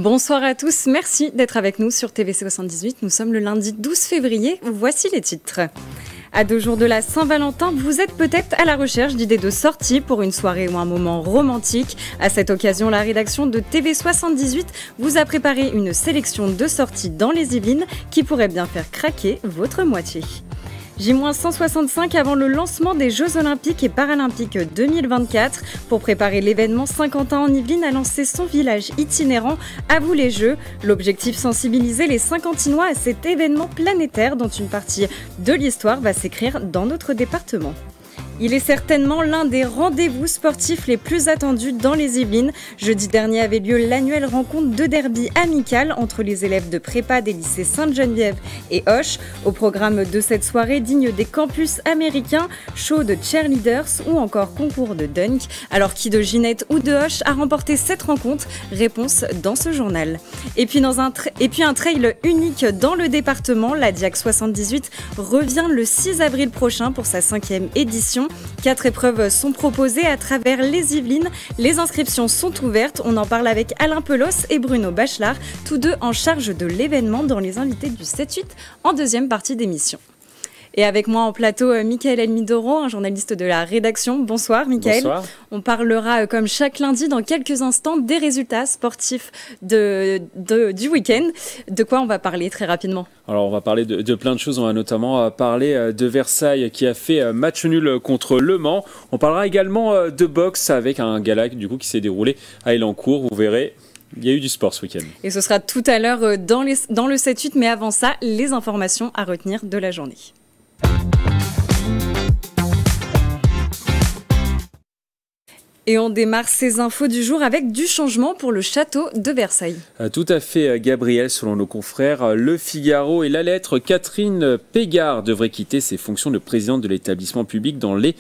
Bonsoir à tous, merci d'être avec nous sur TVC 78. Nous sommes le lundi 12 février, voici les titres. À 2 jours de la Saint-Valentin, vous êtes peut-être à la recherche d'idées de sortie pour une soirée ou un moment romantique. À cette occasion, la rédaction de TV78 vous a préparé une sélection de sorties dans les Yvelines qui pourrait bien faire craquer votre moitié. J-165 avant le lancement des Jeux Olympiques et Paralympiques 2024. Pour préparer l'événement, Saint-Quentin en Yvelines a lancé son village itinérant À vous les Jeux. L'objectif, sensibiliser les Saint-Quentinois à cet événement planétaire dont une partie de l'histoire va s'écrire dans notre département. Il est certainement l'un des rendez-vous sportifs les plus attendus dans les Yvelines. Jeudi dernier avait lieu l'annuelle rencontre de derby amical entre les élèves de prépa des lycées Sainte-Geneviève et Auch. Au programme de cette soirée digne des campus américains, show de cheerleaders ou encore concours de dunk. Alors qui de Ginette ou de Auch a remporté cette rencontre? Réponse dans ce journal. Et puis un trail unique dans le département, la Diac 78 revient le 6 avril prochain pour sa 5e édition. 4 épreuves sont proposées à travers les Yvelines. Les inscriptions sont ouvertes. On en parle avec Alain Pelos et Bruno Bachelard, tous deux en charge de l'événement dans les invités du 7-8 en deuxième partie d'émission. Et avec moi en plateau, Mickaël Elmidoro, un journaliste de la rédaction. Bonsoir Mickaël. Bonsoir. On parlera comme chaque lundi dans quelques instants des résultats sportifs du week-end. De quoi on va parler très rapidement? Alors on va parler de plein de choses, on va notamment parler de Versailles qui a fait match nul contre Le Mans. On parlera également de boxe avec un gala qui s'est déroulé à Elancourt, vous verrez. Il y a eu du sport ce week-end. Et ce sera tout à l'heure dans le 7-8, mais avant ça, les informations à retenir de la journée. Et on démarre ces infos du jour avec du changement pour le château de Versailles. Tout à fait, Gabriel. Selon nos confrères, Le Figaro et La Lettre, Catherine Pégard devrait quitter ses fonctions de présidente de l'établissement public dans les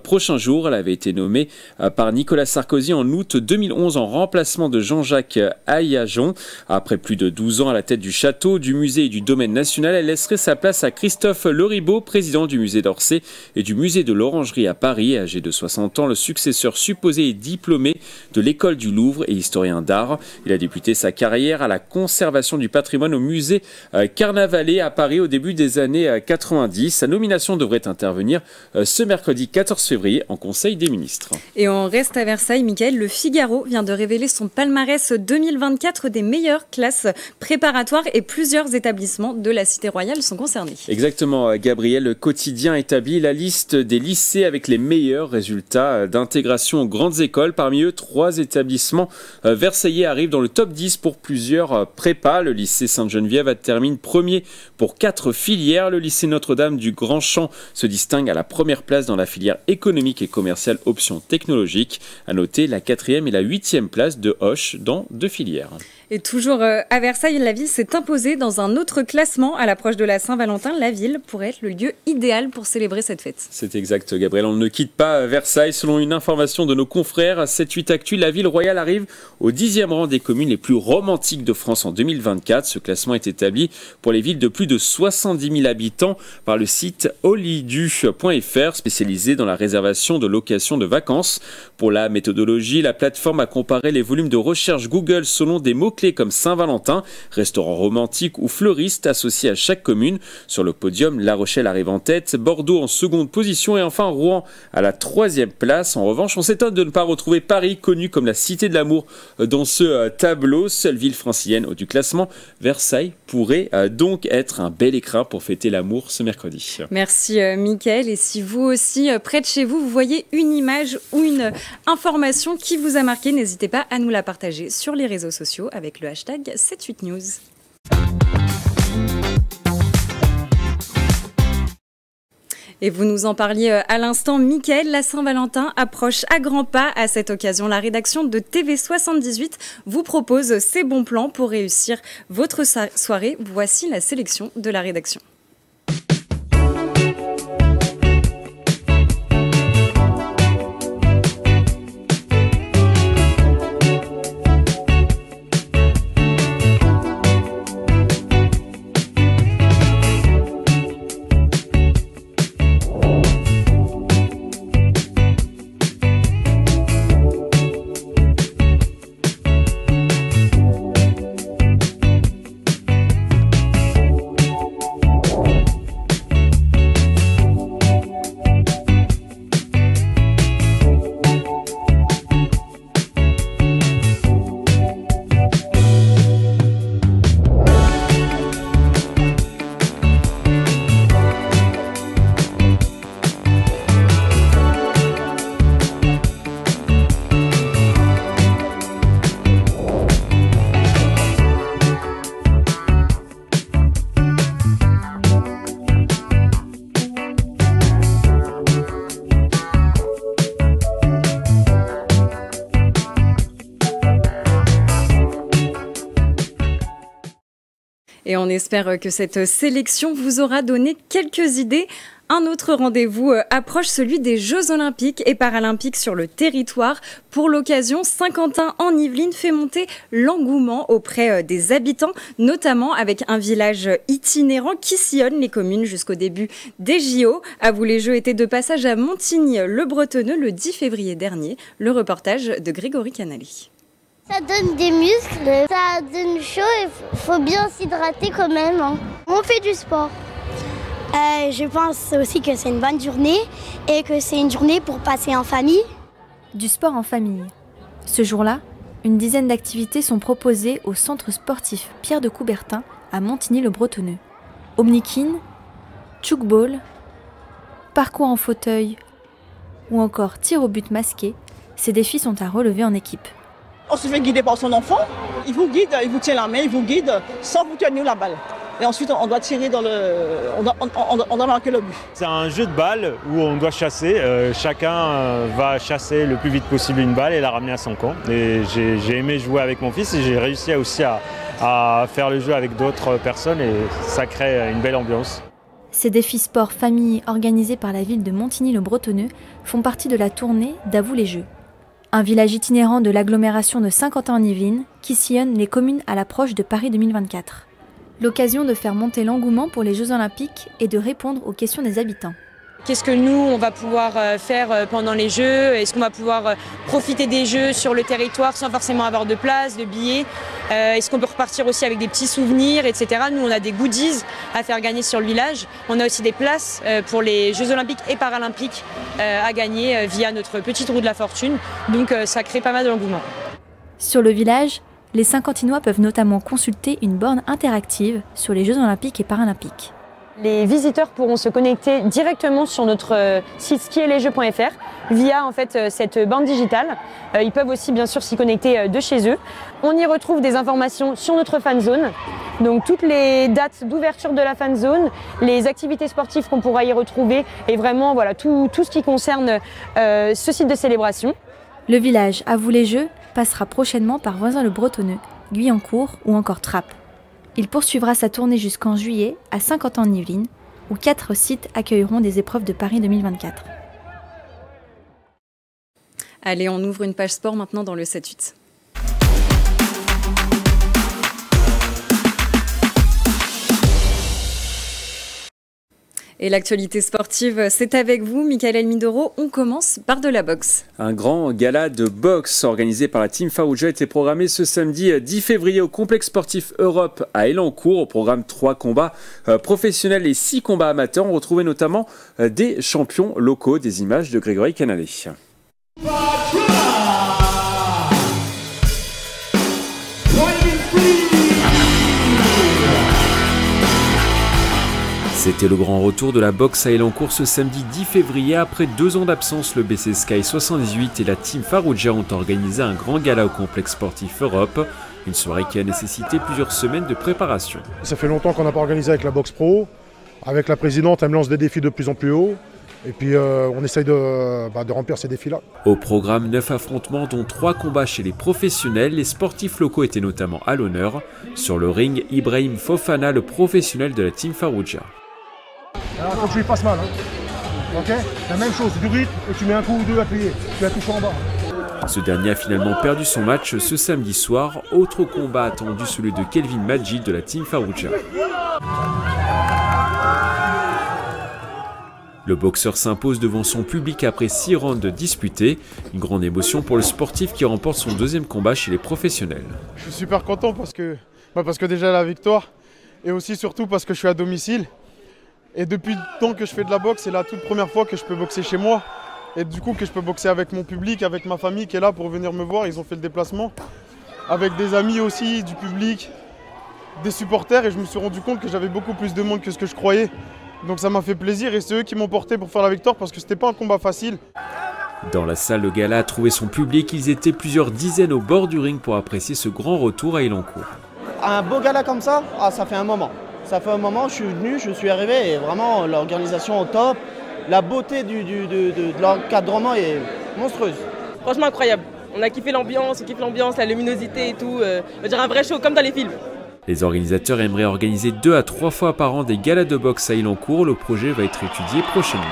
prochains jours. Elle avait été nommée par Nicolas Sarkozy en août 2011 en remplacement de Jean-Jacques Aillagon. Après plus de 12 ans à la tête du château, du musée et du domaine national, elle laisserait sa place à Christophe Leribaud, président du musée d'Orsay et du musée de l'Orangerie à Paris. Âgé de 60 ans, le successeur supposé et diplômé de l'école du Louvre et historien d'art. Il a débuté sa carrière à la conservation du patrimoine au musée Carnavalet à Paris au début des années 90. Sa nomination devrait intervenir ce mercredi 14 février en Conseil des ministres. Et on reste à Versailles, Mickaël. Le Figaro vient de révéler son palmarès 2024 des meilleures classes préparatoires et plusieurs établissements de la Cité Royale sont concernés. Exactement, Gabriel. Le quotidien établit la liste des lycées avec les meilleurs résultats d'intégration aux grandes écoles. Parmi eux, 3 établissements versaillais arrivent dans le top 10 pour plusieurs prépas. Le lycée Sainte-Geneviève termine premier pour 4 filières. Le lycée Notre-Dame du Grand Champ se distingue à la première place dans la filière économique et commerciale options technologiques. À noter la 4e et la 8e place de Auch dans 2 filières. Et toujours à Versailles, la ville s'est imposée dans un autre classement. À l'approche de la Saint-Valentin, la ville pourrait être le lieu idéal pour célébrer cette fête. C'est exact, Gabriel. On ne quitte pas Versailles. Selon une information de nos confrères, 7-8 Actu, la ville royale arrive au 10e rang des communes les plus romantiques de France en 2024. Ce classement est établi pour les villes de plus de 70 000 habitants par le site holidu.fr, spécialisé dans la réservation de location de vacances. Pour la méthodologie, la plateforme a comparé les volumes de recherche Google selon des mots-clés comme Saint-Valentin, restaurant romantique ou fleuriste associés à chaque commune. Sur le podium, La Rochelle arrive en tête, Bordeaux en seconde position et enfin Rouen à la 3e place. En revanche, on s'étonne de ne pas retrouver Paris, connu comme la cité de l'amour dans ce tableau. Seule ville francilienne du classement, Versailles pourrait donc être un bel écrin pour fêter l'amour ce mercredi. Merci Mickaël. Et si vous aussi, près de chez vous, vous voyez une image ou une information qui vous a marqué, n'hésitez pas à nous la partager sur les réseaux sociaux avec le hashtag 78news. Et vous nous en parliez à l'instant, Mickaël, la Saint-Valentin approche à grands pas. À cette occasion, la rédaction de TV78 vous propose ses bons plans pour réussir votre soirée. Voici la sélection de la rédaction. Et on espère que cette sélection vous aura donné quelques idées. Un autre rendez-vous approche, celui des Jeux Olympiques et Paralympiques sur le territoire. Pour l'occasion, Saint-Quentin en Yvelines fait monter l'engouement auprès des habitants, notamment avec un village itinérant qui sillonne les communes jusqu'au début des JO. À vous, les Jeux étaient de passage à Montigny-le-Bretonneux le 10 février dernier. Le reportage de Grégory Canali. Ça donne des muscles, ça donne chaud et faut bien s'hydrater quand même. On fait du sport. Je pense aussi que c'est une bonne journée et que c'est une journée pour passer en famille. Du sport en famille. Ce jour-là, une dizaine d'activités sont proposées au centre sportif Pierre de Coubertin à Montigny-le-Bretonneux. Omnikin, tchoukball, parcours en fauteuil ou encore tir au but masqué, ces défis sont à relever en équipe. On se fait guider par son enfant, il vous guide, il vous tient la main, il vous guide sans vous tenir la balle. Et ensuite, on doit tirer on doit marquer le but. C'est un jeu de balle où on doit chasser. Chacun va chasser le plus vite possible une balle et la ramener à son camp. Et j'ai aimé jouer avec mon fils et j'ai réussi aussi à faire le jeu avec d'autres personnes et ça crée une belle ambiance. Ces défis sport famille organisés par la ville de Montigny-le-Bretonneux font partie de la tournée d'À vous les Jeux. Un village itinérant de l'agglomération de Saint-Quentin-en-Yvelines qui sillonne les communes à l'approche de Paris 2024. L'occasion de faire monter l'engouement pour les Jeux Olympiques et de répondre aux questions des habitants. Qu'est-ce que nous, on va pouvoir faire pendant les Jeux? Est-ce qu'on va pouvoir profiter des Jeux sur le territoire sans forcément avoir de place, de billets? Est-ce qu'on peut repartir aussi avec des petits souvenirs, etc. Nous, on a des goodies à faire gagner sur le village. On a aussi des places pour les Jeux Olympiques et Paralympiques à gagner via notre petite roue de la fortune. Donc ça crée pas mal d'engouement. Sur le village, les Saint-Quentinois peuvent notamment consulter une borne interactive sur les Jeux Olympiques et Paralympiques. Les visiteurs pourront se connecter directement sur notre site skierlesjeux.fr via en fait cette borne digitale. Ils peuvent aussi bien sûr s'y connecter de chez eux. On y retrouve des informations sur notre fan zone, donc toutes les dates d'ouverture de la fan zone, les activités sportives qu'on pourra y retrouver et vraiment voilà tout ce qui concerne ce site de célébration. Le village À vous les Jeux passera prochainement par Voisins-le-Bretonneux, Guyancourt ou encore Trappes. Il poursuivra sa tournée jusqu'en juillet à Saint-Quentin-en-Yvelines, où 4 sites accueilleront des épreuves de Paris 2024. Allez, on ouvre une page sport maintenant dans le 7-8. Et l'actualité sportive, c'est avec vous, Michael Elmidoro. On commence par de la boxe. Un grand gala de boxe organisé par la Team Farouja était programmé ce samedi 10 février au complexe sportif Europe à Elancourt. Au programme 3 combats professionnels et 6 combats amateurs. On retrouvait notamment des champions locaux, des images de Grégory Canali. C'était le grand retour de la boxe à Elancourt ce samedi 10 février. Après 2 ans d'absence, le BC Sky 78 et la Team Farouja ont organisé un grand gala au complexe sportif Europe. Une soirée qui a nécessité plusieurs semaines de préparation. Ça fait longtemps qu'on n'a pas organisé avec la boxe pro. Avec la présidente, elle me lance des défis de plus en plus haut. Et puis on essaye de remplir ces défis-là. Au programme, 9 affrontements, dont 3 combats chez les professionnels. Les sportifs locaux étaient notamment à l'honneur. Sur le ring, Ibrahim Fofana, le professionnel de la Team Farouja. Alors, faut que tu lui fasses mal. Ok, la même chose, du rythme et tu mets un coup ou deux appuyé. Tu la touches en bas. Ce dernier a finalement perdu son match ce samedi soir. Autre combat attendu, celui de Kelvin Majid de la Team Farouja. Le boxeur s'impose devant son public après 6 rounds disputés. Une grande émotion pour le sportif qui remporte son 2e combat chez les professionnels. Je suis super content parce que déjà la victoire et aussi surtout parce que je suis à domicile. Et depuis le temps que je fais de la boxe, c'est la toute première fois que je peux boxer chez moi. Et du coup que je peux boxer avec mon public, avec ma famille qui est là pour venir me voir. Ils ont fait le déplacement. Avec des amis aussi, du public, des supporters. Et je me suis rendu compte que j'avais beaucoup plus de monde que ce que je croyais. Donc ça m'a fait plaisir et c'est eux qui m'ont porté pour faire la victoire parce que c'était pas un combat facile. Dans la salle, le gala a trouvé son public. Ils étaient plusieurs dizaines au bord du ring pour apprécier ce grand retour à Elancourt. Un beau gala comme ça, ça fait un moment. Ça fait un moment, je suis venu, je suis arrivé et vraiment l'organisation au top. La beauté de l'encadrement est monstrueuse. Franchement incroyable. On a kiffé l'ambiance, la luminosité et tout. On dirait un vrai show comme dans les films. Les organisateurs aimeraient organiser 2 à 3 fois par an des galas de boxe à Ilancourt. Le projet va être étudié prochainement.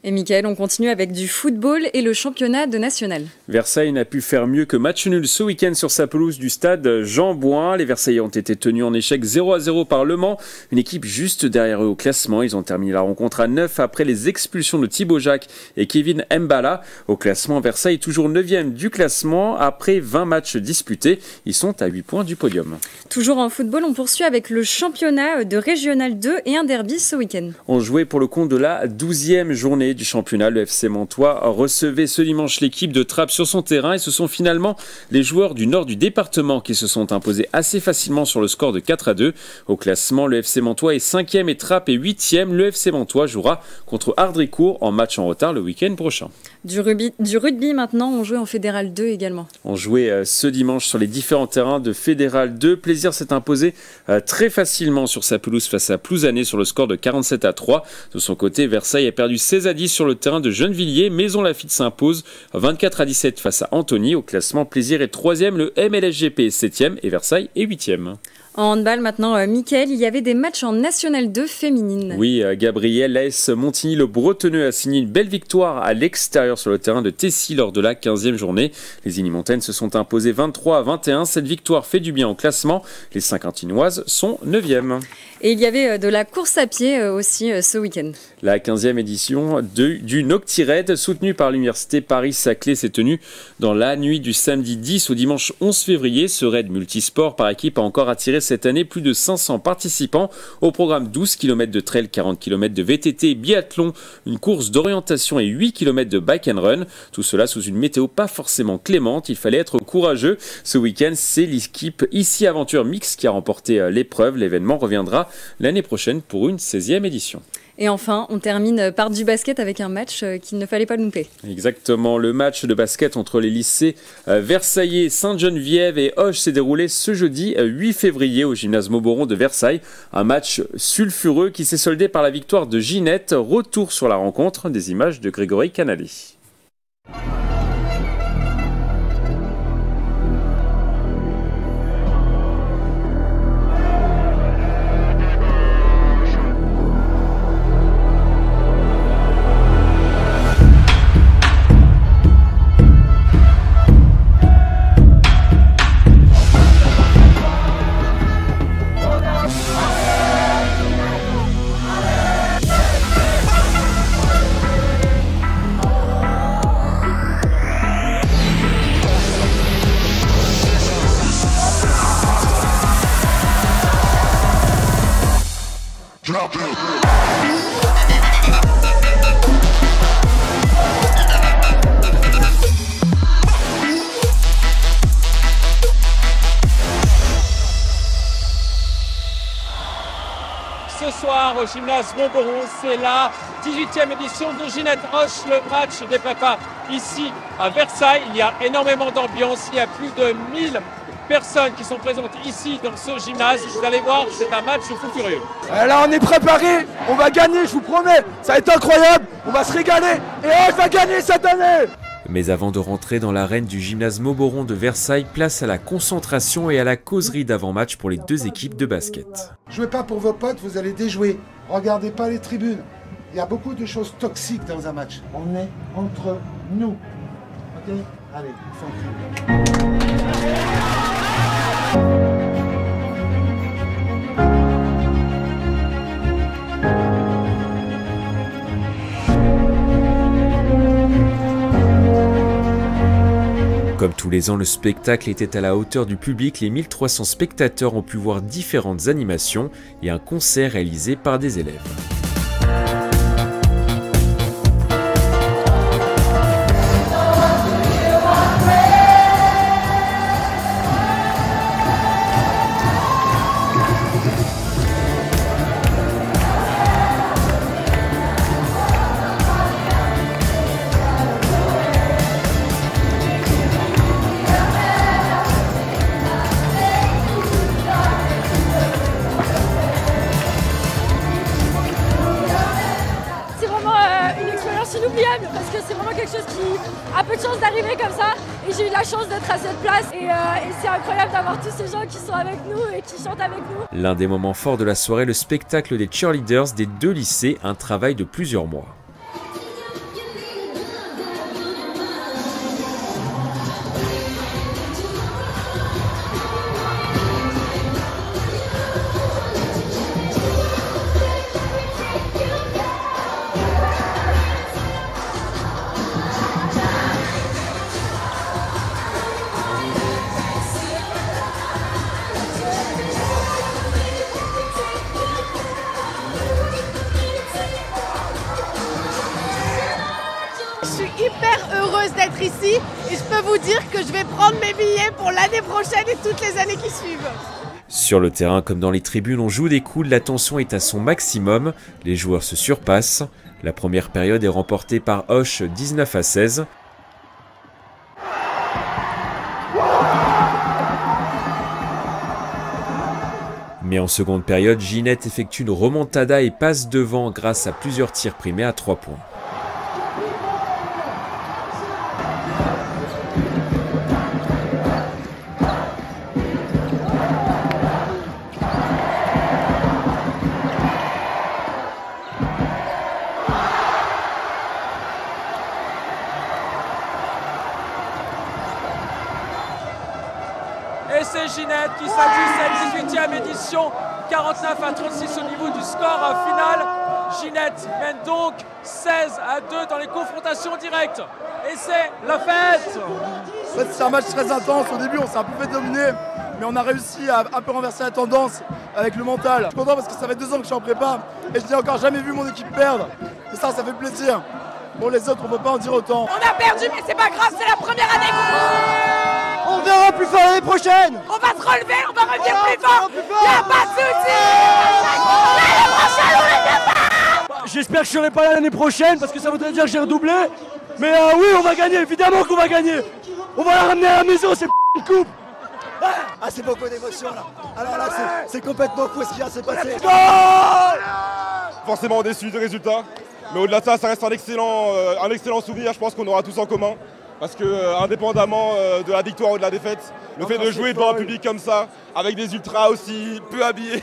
Et Mickaël, on continue avec du football et le championnat de national. Versailles n'a pu faire mieux que match nul ce week-end sur sa pelouse du stade Jean Bouin. Les Versaillais ont été tenus en échec 0-0 par Le Mans. Une équipe juste derrière eux au classement. Ils ont terminé la rencontre à 9 après les expulsions de Thibaut Jacques et Kevin Mbala. Au classement, Versailles toujours 9e du classement après 20 matchs disputés. Ils sont à 8 points du podium. Toujours en football, on poursuit avec le championnat de Régional 2 et un derby ce week-end. On jouait pour le compte de la 12e journée du championnat. Le FC Mantois recevait ce dimanche l'équipe de Trappes sur son terrain et ce sont finalement les joueurs du nord du département qui se sont imposés assez facilement sur le score de 4-2. Au classement, le FC Mantois est 5e et Trappes est 8e. Le FC Mantois jouera contre Ardricourt en match en retard le week-end prochain. Du rugby maintenant, on jouait en Fédéral 2 également. On jouait ce dimanche sur les différents terrains de Fédéral 2. Plaisir s'est imposé très facilement sur sa pelouse face à Plouzané sur le score de 47-3. De son côté, Versailles a perdu 16-10 sur le terrain de Gennevilliers. Maison Lafitte s'impose 24-17 face à Antony. Au classement, Plaisir est 3e, le MLSGP est 7e et Versailles est 8e. En handball maintenant, Mickaël, il y avait des matchs en National 2 féminine. Oui, Gabriel, l'AS Montigny, le Bretonneux a signé une belle victoire à l'extérieur sur le terrain de Tessy lors de la 15e journée. Les Unimontaines se sont imposées 23-21. Cette victoire fait du bien au classement. Les Saint-Quentinoises sont 9e. Et il y avait de la course à pied aussi ce week-end. La 15e édition du Noctiride, soutenue par l'Université Paris-Saclay, s'est tenue dans la nuit du samedi 10 au dimanche 11 février. Ce raid multisport par équipe a encore attiré cette année plus de 500 participants. Au programme 12 km de trail, 40 km de VTT, biathlon, une course d'orientation et 8 km de bike and run. Tout cela sous une météo pas forcément clémente. Il fallait être courageux. Ce week-end, c'est l'équipe Ici Aventure Mix qui a remporté l'épreuve. L'événement reviendra l'année prochaine pour une 16e édition. Et enfin, on termine par du basket avec un match qu'il ne fallait pas louper. Exactement, le match de basket entre les lycées Versaillais, Sainte-Geneviève et Auch s'est déroulé ce jeudi 8 février au gymnase Mauboron de Versailles. Un match sulfureux qui s'est soldé par la victoire de Ginette. Retour sur la rencontre, des images de Grégory Canali. Ce soir au gymnase Mauboron, c'est la 18e édition de Ginette Auch, le match des papas ici à Versailles. Il y a énormément d'ambiance, il y a plus de 1000 personnes qui sont présentes ici dans ce gymnase. Vous allez voir, c'est un match fou furieux. Là on est préparé, on va gagner, je vous promets, ça va être incroyable, on va se régaler et Auch va gagner cette année. Mais avant de rentrer dans l'arène du gymnase Mauboron de Versailles, place à la concentration et à la causerie d'avant-match pour les deux équipes de basket. Jouez pas pour vos potes, vous allez déjouer. Regardez pas les tribunes. Il y a beaucoup de choses toxiques dans un match. On est entre nous. Ok ? Allez, sans cri. Comme tous les ans, le spectacle était à la hauteur du public. Les 1300 spectateurs ont pu voir différentes animations et un concert réalisé par des élèves. Inoubliable parce que c'est vraiment quelque chose qui a peu de chance d'arriver comme ça Et j'ai eu la chance d'être à cette place et c'est incroyable d'avoir tous ces gens qui sont avec nous et qui chantent avec nous. L'un des moments forts de la soirée, le spectacle des cheerleaders des 2 lycées, un travail de plusieurs mois. Hyper heureuse d'être ici et je peux vous dire que je vais prendre mes billets pour l'année prochaine et toutes les années qui suivent. Sur le terrain comme dans les tribunes, on joue des coudes, la tension est à son maximum, les joueurs se surpassent. La première période est remportée par Auch 19-16. Mais en seconde période, Ginette effectue une remontada et passe devant grâce à plusieurs tirs primés à 3 points. Et c'est Ginette qui s'adjuge cette 18e édition, 49-36 au niveau du score final. Ginette mène donc 16-2 dans les confrontations directes. Et c'est la fête. En fait, c'est un match très intense. Au début, on s'est un peu fait dominer, mais on a réussi à un peu renverser la tendance avec le mental. Je suis content parce que ça fait 2 ans que je suis en prépa et je n'ai encore jamais vu mon équipe perdre. Et ça fait plaisir. Pour les autres, on ne peut pas en dire autant. On a perdu, mais c'est pas grave, c'est la première année qu'on... On verra plus fort l'année prochaine. On va se relever, on va revenir plus fort. Y'a pas de soucis. L'année prochaine, on est bien. J'espère que je ne serai pas là l'année prochaine parce que ça voudrait dire que j'ai redoublé. Mais oui, on va gagner, évidemment qu'on va gagner. On va la ramener à la maison, c'est une coupe. Ah, c'est beaucoup d'émotions là. Alors là, c'est complètement fou ce qui vient de se passer. Forcément déçu du résultat. Mais au-delà de ça, ça reste un excellent souvenir, je pense qu'on aura tous en commun. Parce que, indépendamment de la victoire ou de la défaite, le fait de jouer devant un public comme ça, avec des ultras aussi peu habillés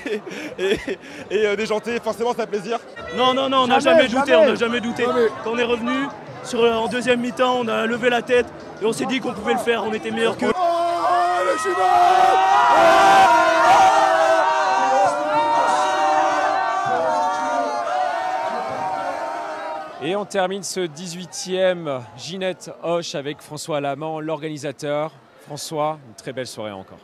et déjantés, forcément ça fait plaisir. Non, on n'a jamais douté. Quand on est revenu, en deuxième mi-temps, on a levé la tête et on s'est dit qu'on pouvait le faire, on était meilleurs qu'eux. Et on termine ce 18e Ginette Auch avec François Lamant, l'organisateur. François, une très belle soirée encore.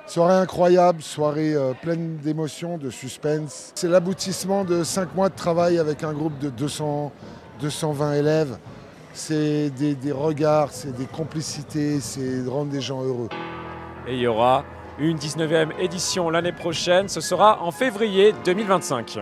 Soirée incroyable, soirée pleine d'émotions, de suspense. C'est l'aboutissement de 5 mois de travail avec un groupe de 220 élèves. C'est des regards, c'est des complicités, c'est de rendre des gens heureux. Et il y aura une 19e édition l'année prochaine, ce sera en février 2025.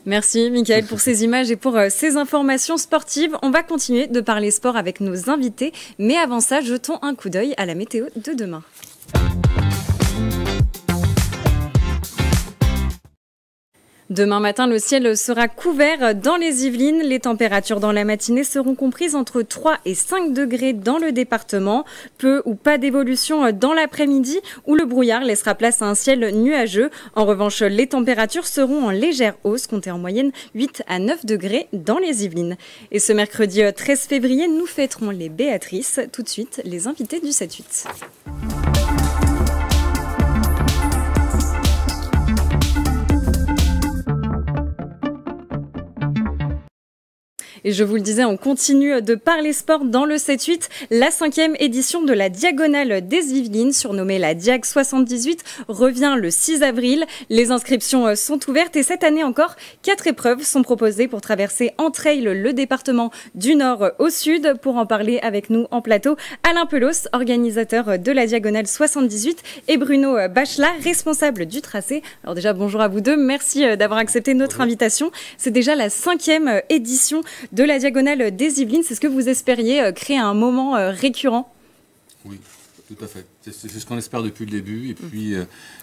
Merci Mickaël pour ces images et pour ces informations sportives. On va continuer de parler sport avec nos invités, mais avant ça, jetons un coup d'œil à la météo de demain. Demain matin, le ciel sera couvert dans les Yvelines. Les températures dans la matinée seront comprises entre 3 et 5 degrés dans le département. Peu ou pas d'évolution dans l'après-midi où le brouillard laissera place à un ciel nuageux. En revanche, les températures seront en légère hausse, comptez en moyenne 8 à 9 degrés dans les Yvelines. Et ce mercredi 13 février, nous fêterons les Béatrices. Tout de suite, les invités du 7-8. Et je vous le disais, on continue de parler sport dans le 7-8. La 5e édition de la Diagonale des Yvelines, surnommée la Diag 78, revient le 6 avril. Les inscriptions sont ouvertes et cette année encore, 4 épreuves sont proposées pour traverser en trail le département du nord au sud. Pour en parler avec nous en plateau, Alain Pelos, organisateur de la Diagonale 78, et Bruno Bachelard, responsable du tracé. Alors déjà, bonjour à vous deux. Merci d'avoir accepté notre invitation. C'est déjà la 5e édition de la Diagonale des Yvelines. C'est ce que vous espériez, créer un moment récurrent? Oui, tout à fait. C'est ce qu'on espère depuis le début. Et puis,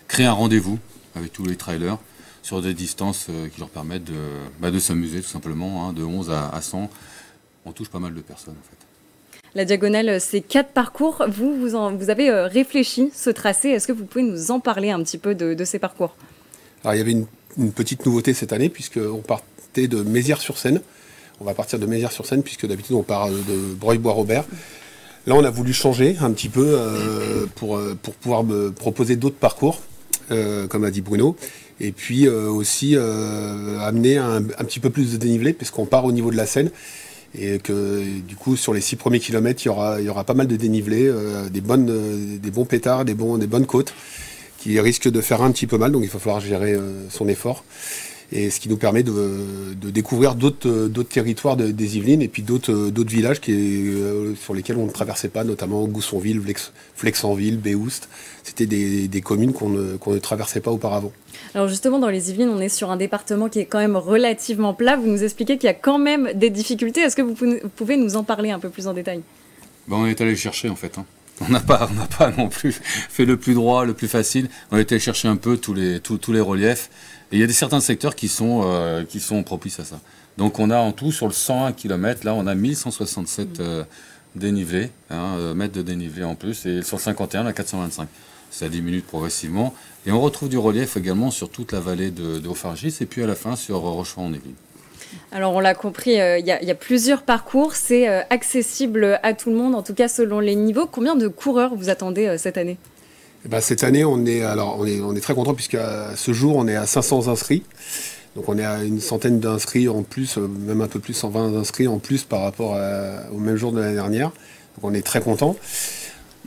créer un rendez-vous avec tous les trailers sur des distances qui leur permettent de s'amuser tout simplement, hein, de 11 à 100. On touche pas mal de personnes en fait. La Diagonale, c'est 4 parcours. Vous avez réfléchi ce tracé. Est-ce que vous pouvez nous en parler un petit peu de ces parcours? Alors, il y avait une petite nouveauté cette année puisqu'on partait de Mézières-sur-Seine. On va partir de Mézières-sur-Seine, puisque d'habitude on part de Breuil-Bois-Robert. Là, on a voulu changer un petit peu pour pouvoir proposer d'autres parcours, comme a dit Bruno. Et puis aussi amener un petit peu plus de dénivelé, puisqu'on part au niveau de la Seine. Et que du coup, sur les 6 premiers kilomètres, il y aura pas mal de dénivelé, des bons pétards, des bonnes côtes, qui risquent de faire un petit peu mal. Donc il va falloir gérer son effort. Et ce qui nous permet de découvrir d'autres territoires des Yvelines et puis d'autres villages sur lesquels on ne traversait pas, notamment Goussonville, Flexenville, Béoust. C'était des communes qu'on ne traversait pas auparavant. Alors justement, dans les Yvelines, on est sur un département qui est quand même relativement plat. Vous nous expliquez qu'il y a quand même des difficultés. Est-ce que vous pouvez nous en parler un peu plus en détail? On est allé chercher en fait. Hein. On n'a pas non plus fait le plus droit, le plus facile. On est allé chercher un peu tous les reliefs. Et il y a certains secteurs qui sont propices à ça. Donc on a en tout, sur le 101 km, là on a 1167 dénivelés, mètres de dénivelé en plus, et sur le 51, on a 425. Ça diminue progressivement. Et on retrouve du relief également sur toute la vallée de Haut-Fargis, et puis à la fin sur Rochefort-en-Yvelines. Alors on l'a compris, il y a plusieurs parcours, c'est accessible à tout le monde, en tout cas selon les niveaux. Combien de coureurs vous attendez cette année? Cette année, on est très content puisqu'à ce jour, on est à 500 inscrits. Donc on est à une centaine d'inscrits en plus, même un peu plus, 120 inscrits en plus par rapport au même jour de l'année dernière. Donc on est très content.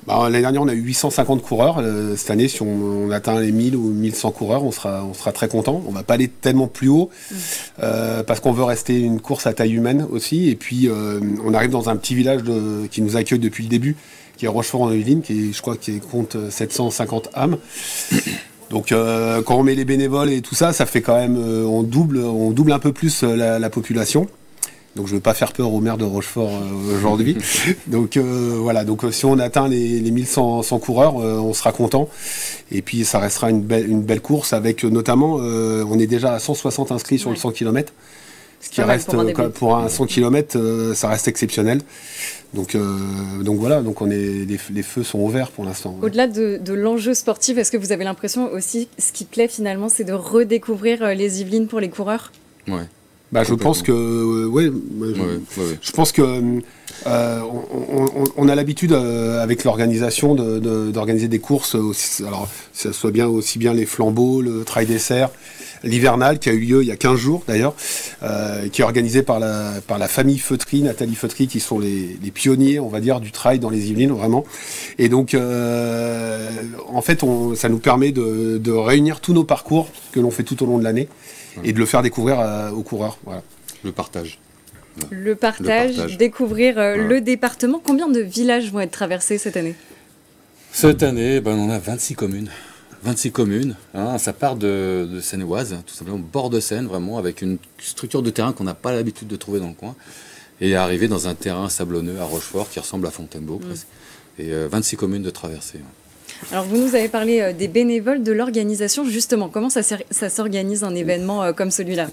L'année dernière, on a eu 850 coureurs. Cette année, si on atteint les 1000 ou 1100 coureurs, on sera très content. On ne va pas aller tellement plus haut parce qu'on veut rester une course à taille humaine aussi. Et puis, on arrive dans un petit village qui nous accueille depuis le début, qui est Rochefort-en-Yvelines, qui compte 750 âmes. Donc quand on met les bénévoles et tout ça, ça fait quand même, on double un peu plus la population. Donc je ne veux pas faire peur au maire de Rochefort aujourd'hui. Donc voilà, donc si on atteint les 1100 coureurs, on sera content. Et puis ça restera une belle course avec notamment, on est déjà à 160 inscrits sur le 100 km. Ce qui reste pour un 100 km, ça reste exceptionnel. Donc voilà, donc les feux sont ouverts pour l'instant. Au-delà de l'enjeu sportif, est-ce que vous avez l'impression aussi, ce qui plaît finalement, c'est de redécouvrir les Yvelines pour les coureurs? Ouais. Je pense que je pense que on a l'habitude avec l'organisation d'organiser des courses aussi, alors ça soit aussi bien les flambeaux, le trail dessert, l'hivernal qui a eu lieu il y a 15 jours d'ailleurs, qui est organisé par la famille Feutry, Nathalie Feutry, qui sont les pionniers, on va dire, du trail dans les Yvelines vraiment. Et donc en fait ça nous permet de réunir tous nos parcours que l'on fait tout au long de l'année. Et de le faire découvrir aux coureurs. Voilà. Le partage. Le partage, découvrir le département. Combien de villages vont être traversés cette année? Cette année, on a 26 communes. 26 communes. Ça part de Seine-et-Oise, tout simplement, au bord de Seine, vraiment, avec une structure de terrain qu'on n'a pas l'habitude de trouver dans le coin. Et arriver dans un terrain sablonneux à Rochefort qui ressemble à Fontainebleau presque. Et 26 communes de traversée. Alors vous nous avez parlé des bénévoles, de l'organisation. Justement, comment ça s'organise un événement comme celui-là?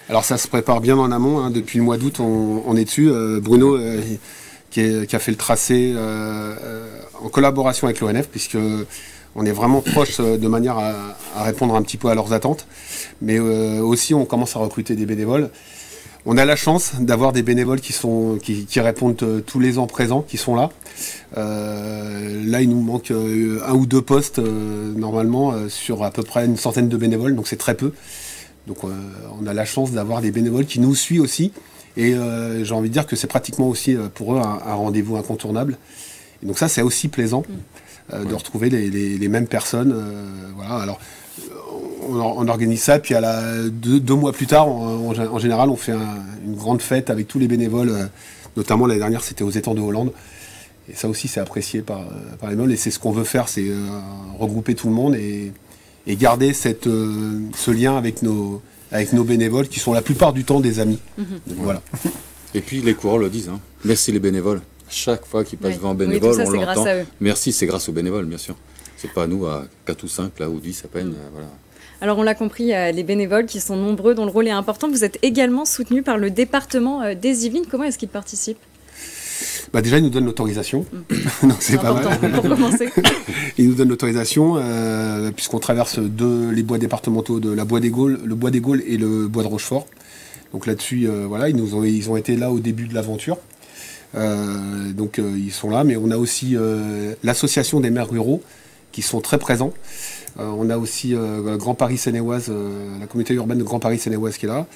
Alors ça se prépare bien en amont, hein. Depuis le mois d'août on est dessus. Bruno qui a fait le tracé en collaboration avec l'ONF, puisque on est vraiment proche de manière à répondre un petit peu à leurs attentes. Mais aussi on commence à recruter des bénévoles. On a la chance d'avoir des bénévoles qui répondent tous les ans présents, qui sont là. Là, il nous manque 1 ou 2 postes normalement sur à peu près une centaine de bénévoles, donc c'est très peu. Donc on a la chance d'avoir des bénévoles qui nous suivent aussi. Et j'ai envie de dire que c'est pratiquement aussi pour eux un rendez-vous incontournable. Et donc ça, c'est aussi plaisant de retrouver les mêmes personnes. Voilà. Alors, on organise ça, puis deux mois plus tard, en général, on fait une grande fête avec tous les bénévoles. Notamment l'année dernière, c'était aux étangs de Hollande. Et ça aussi, c'est apprécié par les bénévoles. Et c'est ce qu'on veut faire, c'est regrouper tout le monde et garder ce lien avec nos bénévoles, qui sont la plupart du temps des amis. Donc, voilà. Et puis les coureurs le disent, hein. Merci les bénévoles. Chaque fois qu'ils passent devant un bénévole, on l'entend. Merci, c'est grâce aux bénévoles, bien sûr. C'est pas à nous, à 4 ou 5, là, ou 10 à peine. Voilà. Alors on l'a compris, les bénévoles qui sont nombreux, dont le rôle est important. Vous êtes également soutenu par le département des Yvelines. Comment est-ce qu'ils participent? Déjà, ils nous donnent l'autorisation. Donc c'est pas mal. Pour commencer. Ils nous donnent l'autorisation, puisqu'on traverse les bois départementaux de le Bois des Gaules et le Bois de Rochefort. Donc là-dessus, voilà, ils ont été là au début de l'aventure. Donc ils sont là, mais on a aussi l'association des maires ruraux qui sont très présents. On a aussi Grand Paris Seine-et-Oise, la communauté urbaine de Grand Paris Seine-et-Oise qui est là.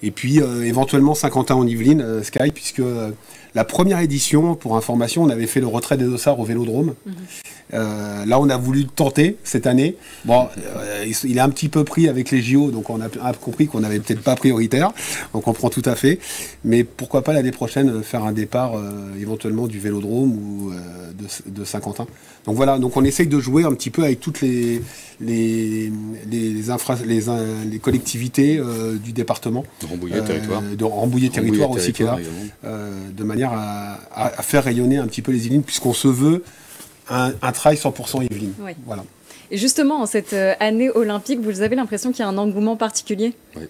Et puis éventuellement Saint-Quentin en Yvelines, Sky, puisque la première édition, pour information, on avait fait le retrait des dossards au Vélodrome. Là, on a voulu tenter cette année. Bon, il est un petit peu pris avec les JO, donc on a compris qu'on n'avait peut-être pas prioritaire. Donc on prend tout à fait. Mais pourquoi pas l'année prochaine faire un départ éventuellement du Vélodrome ou de Saint-Quentin. Donc voilà, donc on essaye de jouer un petit peu avec toutes les collectivités du département. De Rambouillet territoire. De Rambouillet territoire aussi qui est là. De manière à faire rayonner un petit peu les Yvelines, puisqu'on se veut un trail 100% Yvelines. Oui. Voilà. Et justement, en cette année olympique, vous avez l'impression qu'il y a un engouement particulier? Oui.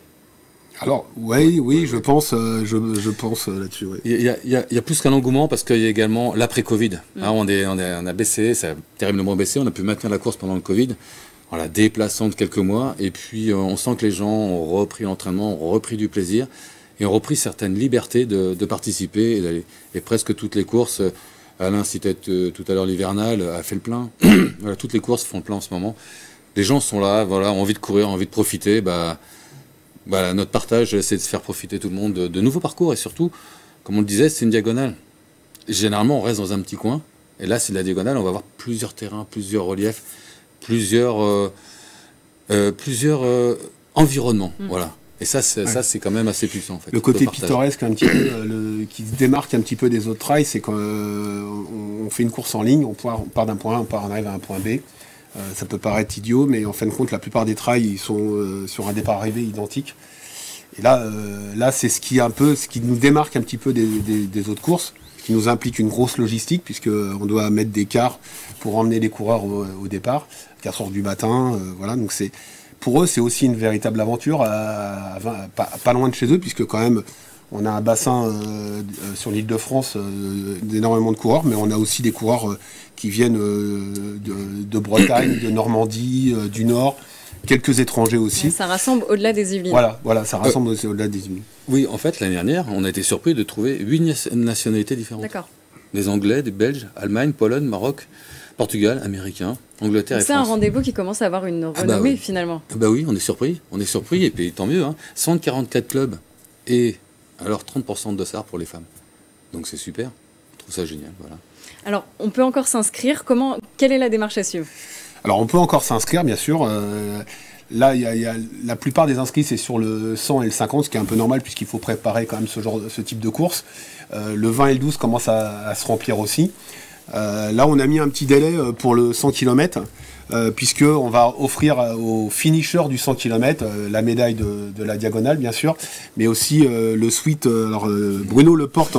Alors, oui, je pense là-dessus. Oui. Il y a plus qu'un engouement, parce qu'il y a également l'après-Covid. On a baissé, ça a terriblement baissé, on a pu maintenir la course pendant le Covid, en la déplaçant de quelques mois, et puis on sent que les gens ont repris l'entraînement, ont repris du plaisir, et ont repris certaines libertés de participer, et presque toutes les courses. Alain citait tout à l'heure l'hivernal, a fait le plein. Voilà, toutes les courses font le plein en ce moment. Les gens sont là, voilà, ont envie de courir, ont envie de profiter. Voilà, notre partage, c'est de faire profiter tout le monde de nouveaux parcours. Et surtout, comme on le disait, c'est une diagonale. Généralement, on reste dans un petit coin. Et là, c'est de la diagonale. On va avoir plusieurs terrains, plusieurs reliefs, plusieurs environnements. Voilà. Et ça, c'est quand même assez puissant, en fait. Le côté pittoresque, un petit peu, qui se démarque un petit peu des autres trails, c'est qu'on fait une course en ligne, on part d'un point A, on arrive à un point B. Ça peut paraître idiot, mais en fin de compte, la plupart des trails, ils sont sur un départ arrivé identique. Et là, c'est ce qui nous démarque un petit peu des autres courses, qui nous implique une grosse logistique, puisqu'on doit mettre des cars pour emmener les coureurs au départ, 4 heures du matin. Voilà, donc pour eux, c'est aussi une véritable aventure, pas loin de chez eux, puisque quand même, on a un bassin sur l'île de France d'énormément de coureurs, mais on a aussi des coureurs qui viennent de Bretagne, de Normandie, du Nord, quelques étrangers aussi. Ouais, ça rassemble au-delà des Yvelines. Voilà, ça rassemble aussi au-delà des Yvelines. Oui, en fait, l'année dernière, on a été surpris de trouver 8 nationalités différentes. D'accord. Des Anglais, des Belges, Allemagne, Pologne, Maroc, Portugal, Américains, Angleterre et France. C'est un rendez-vous qui commence à avoir une renommée, finalement. Oui, on est surpris, et puis tant mieux. 144 clubs et alors 30% de dossards pour les femmes. Donc c'est super, je trouve ça génial. Voilà. Alors, on peut encore s'inscrire. Quelle est la démarche à suivre? Alors, on peut encore s'inscrire, bien sûr. Là, la plupart des inscrits, c'est sur le 100 et le 50, ce qui est un peu normal, puisqu'il faut préparer quand même ce type de course. Le 20 et le 12 commencent à se remplir aussi. Là, on a mis un petit délai pour le 100 km, puisqu'on va offrir aux finishers du 100 km la médaille de la diagonale, bien sûr, mais aussi le sweat. Alors, Bruno le porte,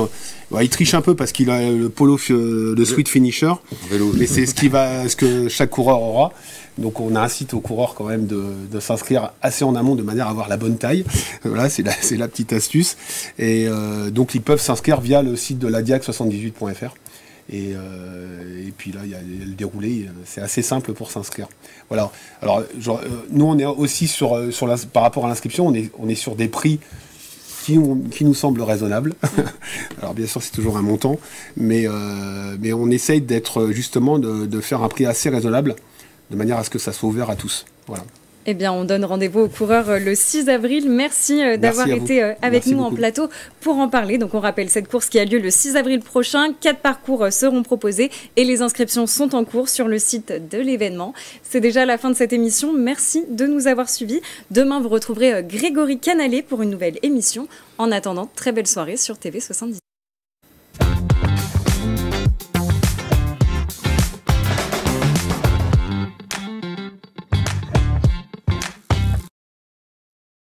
il triche un peu parce qu'il a le polo, le sweat finisher, mais c'est ce que chaque coureur aura. Donc on incite aux coureurs quand même de s'inscrire assez en amont de manière à avoir la bonne taille. Voilà, c'est la petite astuce. Et donc ils peuvent s'inscrire via le site de la diag78.fr. Et puis là, il y a le déroulé, c'est assez simple pour s'inscrire. Voilà. Alors, nous, on est aussi par rapport à l'inscription, on est sur des prix qui nous semblent raisonnables. Alors bien sûr, c'est toujours un montant, mais on essaye d'être justement de faire un prix assez raisonnable, de manière à ce que ça soit ouvert à tous. Voilà. Eh bien, on donne rendez-vous aux coureurs le 6 avril. Merci d'avoir été avec nous en plateau pour en parler. Donc, on rappelle cette course qui a lieu le 6 avril prochain. 4 parcours seront proposés et les inscriptions sont en cours sur le site de l'événement. C'est déjà la fin de cette émission. Merci de nous avoir suivis. Demain, vous retrouverez Grégory Canalet pour une nouvelle émission. En attendant, très belle soirée sur TV 70.